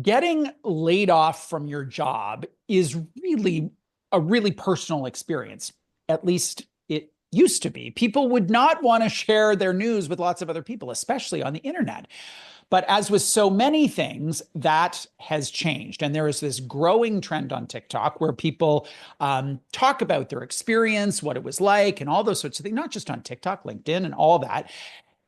Getting laid off from your job is really a really personal experience. At least it used to be. People would not want to share their news with lots of other people, especially on the internet. But as with so many things, that has changed. And there is this growing trend on TikTok where people talk about their experience, what it was like, and all those sorts of things, not just on TikTok, LinkedIn, and all that.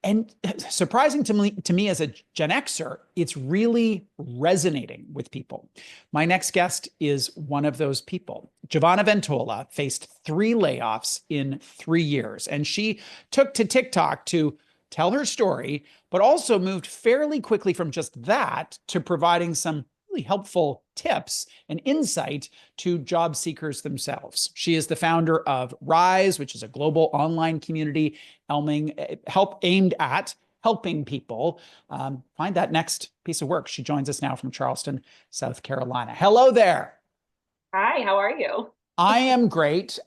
And surprising to me as a Gen Xer, it's really resonating with people. My next guest is one of those people. Giovanna Ventola faced 3 layoffs in 3 years, and she took to TikTok to tell her story, but also moved fairly quickly from just that to providing some really helpful tips and insight to job seekers themselves. She is the founder of Rise, which is a global online community aimed at helping people find that next piece of work. She joins us now from Charleston, South Carolina. Hello there. Hi, how are you? I am great.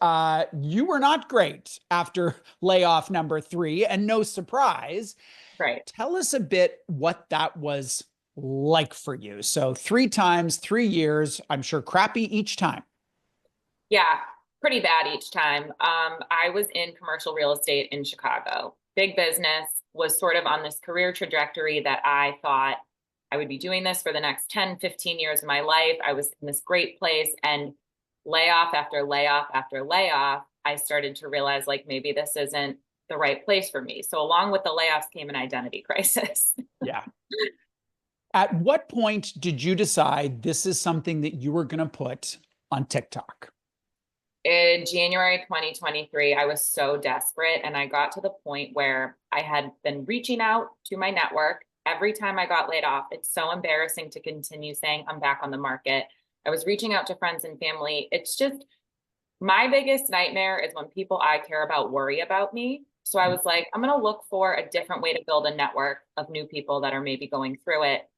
You were not great after layoff number 3, and no surprise. Right. Tell us a bit what that was like for you. So 3 times, 3 years, I'm sure crappy each time. Yeah, pretty bad each time. I was in commercial real estate in Chicago. Big business, was sort of on this career trajectory that I thought I would be doing this for the next 10, 15 years of my life. I was in this great place, and layoff after layoff after layoff, I started to realize like maybe this isn't the right place for me. So along with the layoffs came an identity crisis. Yeah. At what point did you decide this is something that you were going to put on TikTok? In January 2023, I was so desperate, and I got to the point where I had been reaching out to my network. Every time I got laid off, it's so embarrassing to continue saying I'm back on the market. I was reaching out to friends and family. It's just my biggest nightmare is when people I care about worry about me. So I was like, I'm going to look for a different way to build a network of new people that are maybe going through it.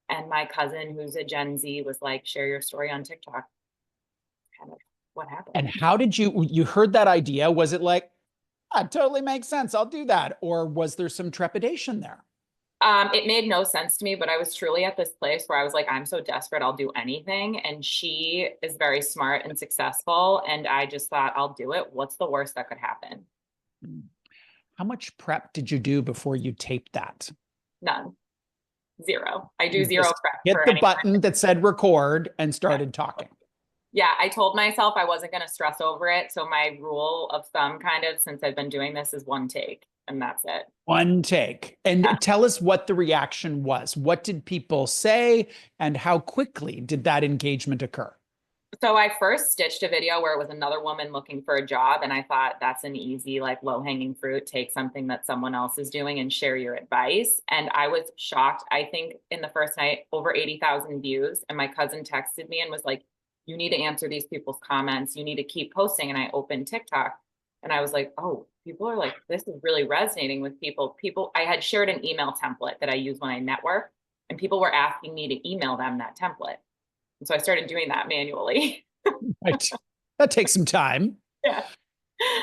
And my cousin, who's a Gen Z, was like, share your story on TikTok. Kind of what happened. And how did you heard that idea? Was it like, ah, it totally makes sense, I'll do that? Or was there some trepidation there? It made no sense to me, but I was truly at this place where I was like, I'm so desperate, I'll do anything. And she is very smart and successful. And I just thought, I'll do it. What's the worst that could happen? How much prep did you do before you taped that? None. Zero. I do You zero just prep hit for the anything. button that said record and started talking. Yeah, I told myself I wasn't going to stress over it. So my rule of thumb kind of since I've been doing this is one take, and that's it. One take. And Yeah. tell us what the reaction was. What did people say, and how quickly did that engagement occur? So I first stitched a video where it was another woman looking for a job. And I thought that's an easy, like low hanging fruit. Take something that someone else is doing and share your advice. And I was shocked. I think in the first night, over 80,000 views. And my cousin texted me and was like, you need to answer these people's comments. You need to keep posting. And I opened TikTok and I was like, oh, people are like, this is really resonating with people. I had shared an email template that I use when I network, and people were asking me to email them that template. And so I started doing that manually. Right. That takes some time. Yeah.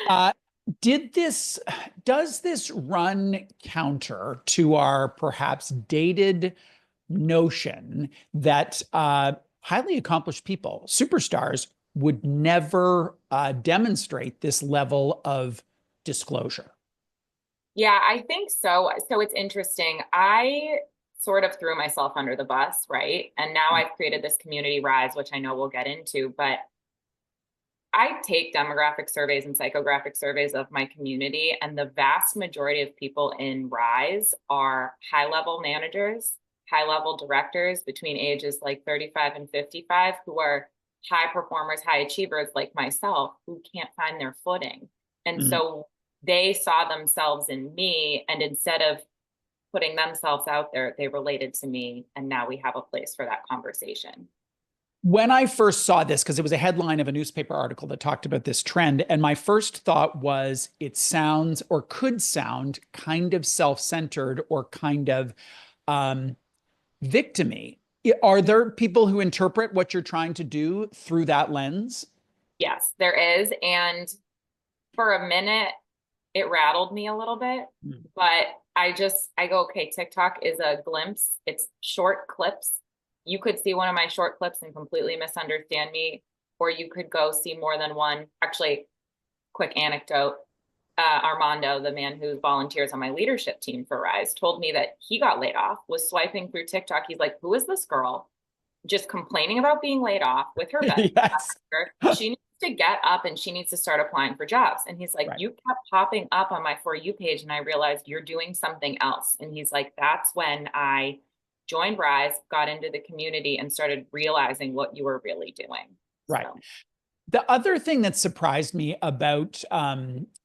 Uh, does this run counter to our perhaps dated notion that highly accomplished people, superstars, would never demonstrate this level of disclosure? Yeah, I think so. So it's interesting. I sort of threw myself under the bus, right? And now I've created this community Rise, which I know we'll get into, but I take demographic surveys and psychographic surveys of my community, and the vast majority of people in Rise are high-level managers, high-level directors between ages like 35 and 55 who are high performers, high achievers like myself who can't find their footing. And so they saw themselves in me, and instead of putting themselves out there, they related to me, and now we have a place for that conversation. When I first saw this, because it was a headline of a newspaper article that talked about this trend, and my first thought was it sounds or could sound kind of self-centered or kind of victim-y. Are there people who interpret what you're trying to do through that lens? Yes, there is. And for a minute, it rattled me a little bit, but I go, okay, TikTok is a glimpse. It's short clips. you could see one of my short clips and completely misunderstand me, or you could go see more than one. Actually, quick anecdote. Armando, the man who volunteers on my leadership team for Rise, told me that he got laid off, was swiping through TikTok. He's like, who is this girl just complaining about being laid off with her bed? Yes. She needs to get up and she needs to start applying for jobs. And he's like, Right. you kept popping up on my For You page and I realized you're doing something else. And he's like, that's when I joined Rise, got into the community and started realizing what you were really doing. Right. So. The other thing that surprised me about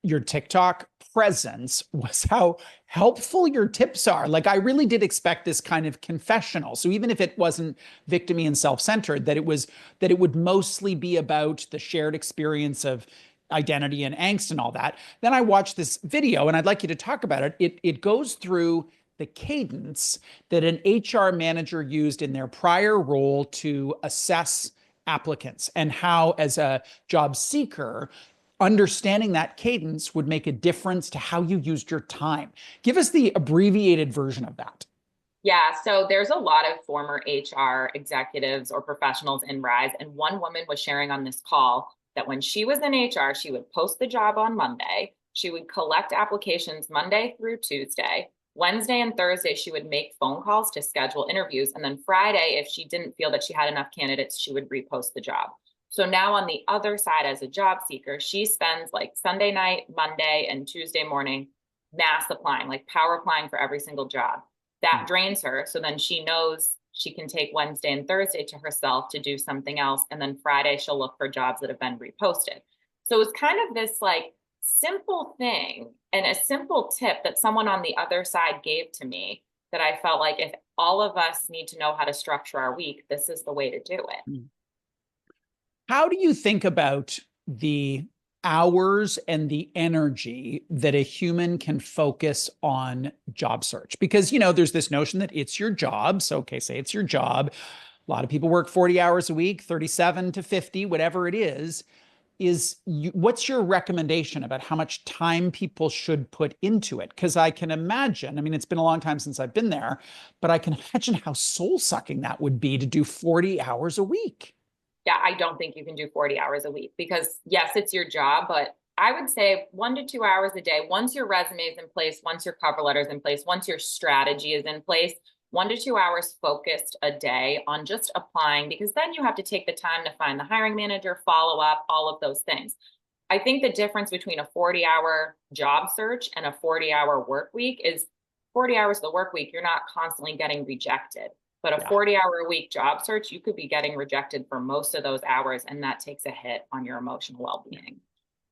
your TikTok presence was how helpful your tips are. Like, I really did expect this kind of confessional. So even if it wasn't victim-y and self-centered, that it would mostly be about the shared experience of identity and angst and all that. Then I watched this video, and I'd like you to talk about it. It goes through the cadence that an HR manager used in their prior role to assess applicants, and how, as a job seeker, understanding that cadence would make a difference to how you used your time. Give us the abbreviated version of that. Yeah, so there's a lot of former HR executives or professionals in Rise. And one woman was sharing on this call that when she was in HR, she would post the job on Monday. She would collect applications Monday through Tuesday. Wednesday and Thursday, she would make phone calls to schedule interviews. And then Friday, if she didn't feel that she had enough candidates, she would repost the job. So now on the other side, as a job seeker, she spends like Sunday night, Monday, and Tuesday morning mass applying, like power applying for every single job. That drains her. So then she knows she can take Wednesday and Thursday to herself to do something else. And then Friday, she'll look for jobs that have been reposted. So it's kind of this like simple thing and a simple tip that someone on the other side gave to me that I felt like if all of us need to know how to structure our week, this is the way to do it. How do you think about the hours and the energy that a human can focus on job search? Because, there's this notion that it's your job. So, okay, say it's your job. A lot of people work 40 hours a week, 37 to 50, whatever it is. What's your recommendation about how much time people should put into it? Because I can imagine, I mean, it's been a long time since I've been there, but I can imagine how soul-sucking that would be to do 40 hours a week. Yeah, I don't think you can do 40 hours a week because yes, it's your job, but I would say 1 to 2 hours a day. Once your resume is in place, once your cover letter is in place, once your strategy is in place, 1 to 2 hours focused a day on just applying, because then you have to take the time to find the hiring manager, follow up, all of those things. I think the difference between a 40-hour job search and a 40-hour work week is 40 hours of the work week, you're not constantly getting rejected. But a 40-hour-a-week job search, you could be getting rejected for most of those hours, and that takes a hit on your emotional well-being.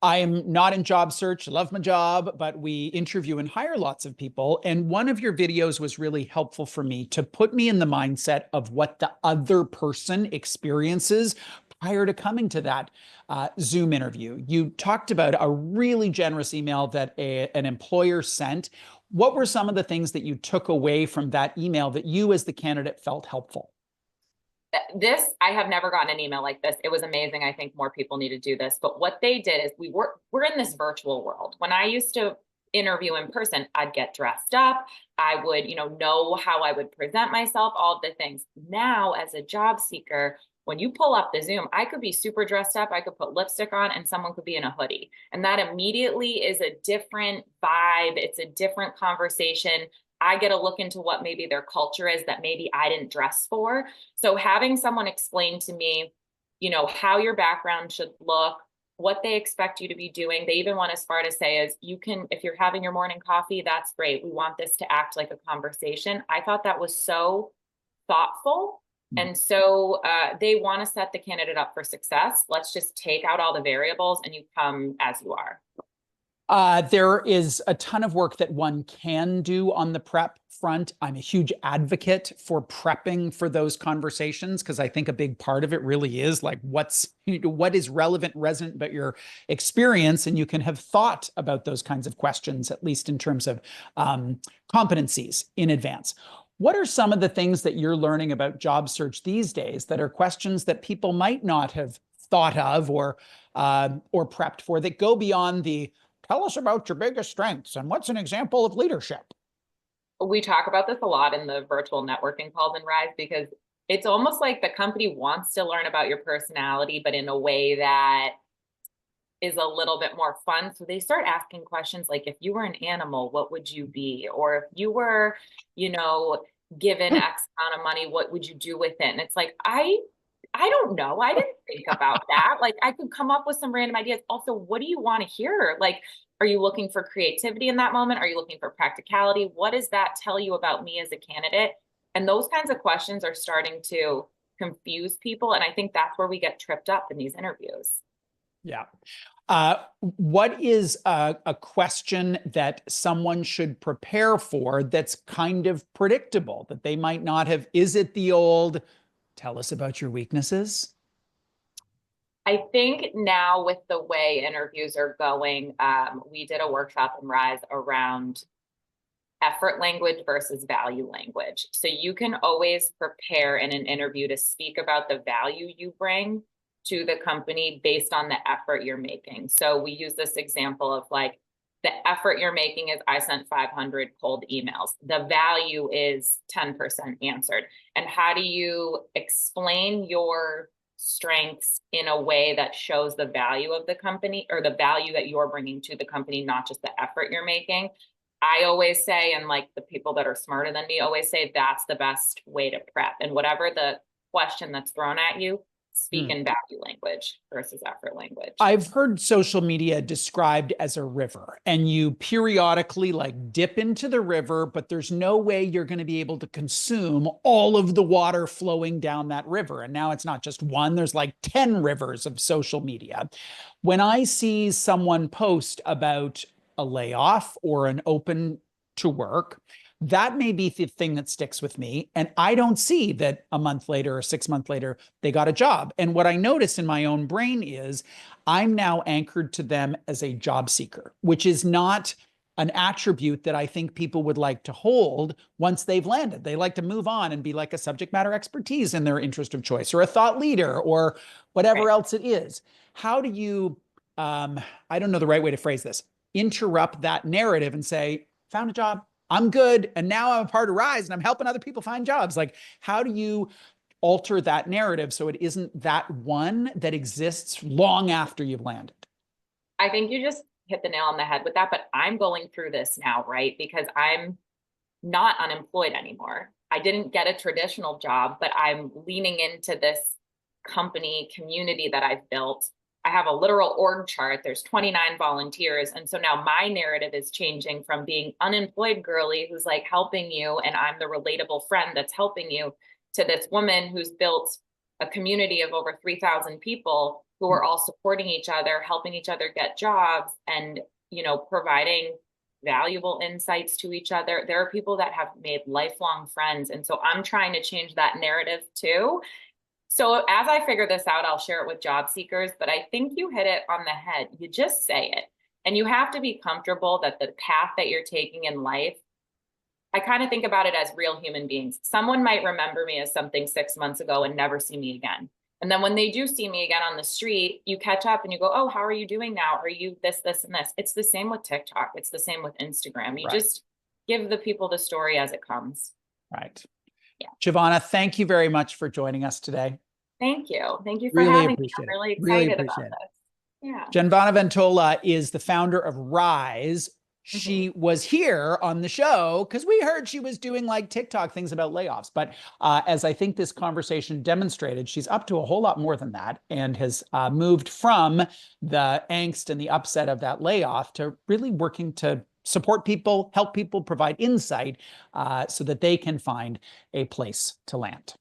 I am not in job search. I love my job, but we interview and hire lots of people. And one of your videos was really helpful for me to put me in the mindset of what the other person experiences prior to coming to that Zoom interview. You talked about a really generous email that an employer sent. What were some of the things that you took away from that email that you as the candidate felt helpful? I have never gotten an email like this. It was amazing. I think more people need to do this. But what they did is we're in this virtual world. When I used to interview in person, I'd get dressed up. I would, know how I would present myself, all of the things. Now, as a job seeker, when you pull up the Zoom, I could be super dressed up. I could put lipstick on and someone could be in a hoodie. And that immediately is a different vibe. It's a different conversation. I get a look into what maybe their culture is that maybe I didn't dress for. So having someone explain to me, how your background should look, what they expect you to be doing. They even went as far to say is if you're having your morning coffee, that's great. We want this to act like a conversation. I thought that was so thoughtful. And so they want to set the candidate up for success. Let's just take out all the variables and you come as you are. There is a ton of work that one can do on the prep front. I'm a huge advocate for prepping for those conversations because I think a big part of it really is like what is relevant, resonant about your experience, and you can have thought about those kinds of questions, at least in terms of competencies in advance. What are some of the things that you're learning about job search these days that are questions that people might not have thought of or prepped for that go beyond the tell us about your biggest strengths and what's an example of leadership? We talk about this a lot in the virtual networking calls in Rise because it's almost like the company wants to learn about your personality, but in a way that is a little bit more fun. So they start asking questions like, if you were an animal, what would you be? Or if you were, you know, given X amount of money, what would you do with it? And it's like, I don't know. I didn't think about that. Like I could come up with some random ideas. Also, what do you want to hear? Like, are you looking for creativity in that moment? Are you looking for practicality? What does that tell you about me as a candidate? And those kinds of questions are starting to confuse people. And I think that's where we get tripped up in these interviews. Yeah. What is a question that someone should prepare for that's kind of predictable that they might not have? Is it the old, tell us about your weaknesses? I think now with the way interviews are going, we did a workshop in Rise around effort language versus value language. So you can always prepare in an interview to speak about the value you bring to the company based on the effort you're making. So we use this example of like, the effort you're making is I sent 500 cold emails. The value is 10% answered. And how do you explain your strengths in a way that shows the value of the company or the value that you're bringing to the company, not just the effort you're making? I always say, and like the people that are smarter than me always say, that's the best way to prep. And whatever the question that's thrown at you, speak in value language versus effort language. I've heard social media described as a river, and you periodically like dip into the river, but there's no way you're going to be able to consume all of the water flowing down that river. And now it's not just one, there's like 10 rivers of social media. When I see someone post about a layoff or an open to work, that may be the thing that sticks with me. And I don't see that a month later or 6 months later, they got a job. And what I notice in my own brain is I'm now anchored to them as a job seeker, which is not an attribute that I think people would like to hold once they've landed. They like to move on and be like a subject matter expertise in their interest of choice or a thought leader or whatever else it is. How do you, I don't know the right way to phrase this, interrupt that narrative and say, found a job, I'm good, and now I'm a part of Rise and I'm helping other people find jobs? Like, how do you alter that narrative so it isn't that one that exists long after you've landed? I think you just hit the nail on the head with that, but I'm going through this now, right? Because I'm not unemployed anymore. I didn't get a traditional job, but I'm leaning into this company community that I've built. I have a literal org chart. There's 29 volunteers. And so now my narrative is changing from being unemployed girly who's like helping you and I'm the relatable friend that's helping you to this woman who's built a community of over 3,000 people who are all supporting each other, helping each other get jobs and, you know, providing valuable insights to each other. There are people that have made lifelong friends. And so I'm trying to change that narrative too. So as I figure this out, I'll share it with job seekers, but I think you hit it on the head. You just say it. And you have to be comfortable that the path that you're taking in life, I kind of think about it as real human beings. Someone might remember me as something 6 months ago and never see me again. And then when they do see me again on the street, you catch up and you go, oh, how are you doing now? Are you this, this, and this? It's the same with TikTok. It's the same with Instagram. You just give the people the story as it comes. Right. Yeah. Giovanna, thank you very much for joining us today. Thank you. Thank you for Really having me. appreciate I'm it. really Really excited appreciate about it. this. Yeah. Giovanna Ventola is the founder of Rise. She was here on the show because we heard she was doing like TikTok things about layoffs. But as I think this conversation demonstrated, she's up to a whole lot more than that and has moved from the angst and the upset of that layoff to really working to support people, help people, provide insight so that they can find a place to land.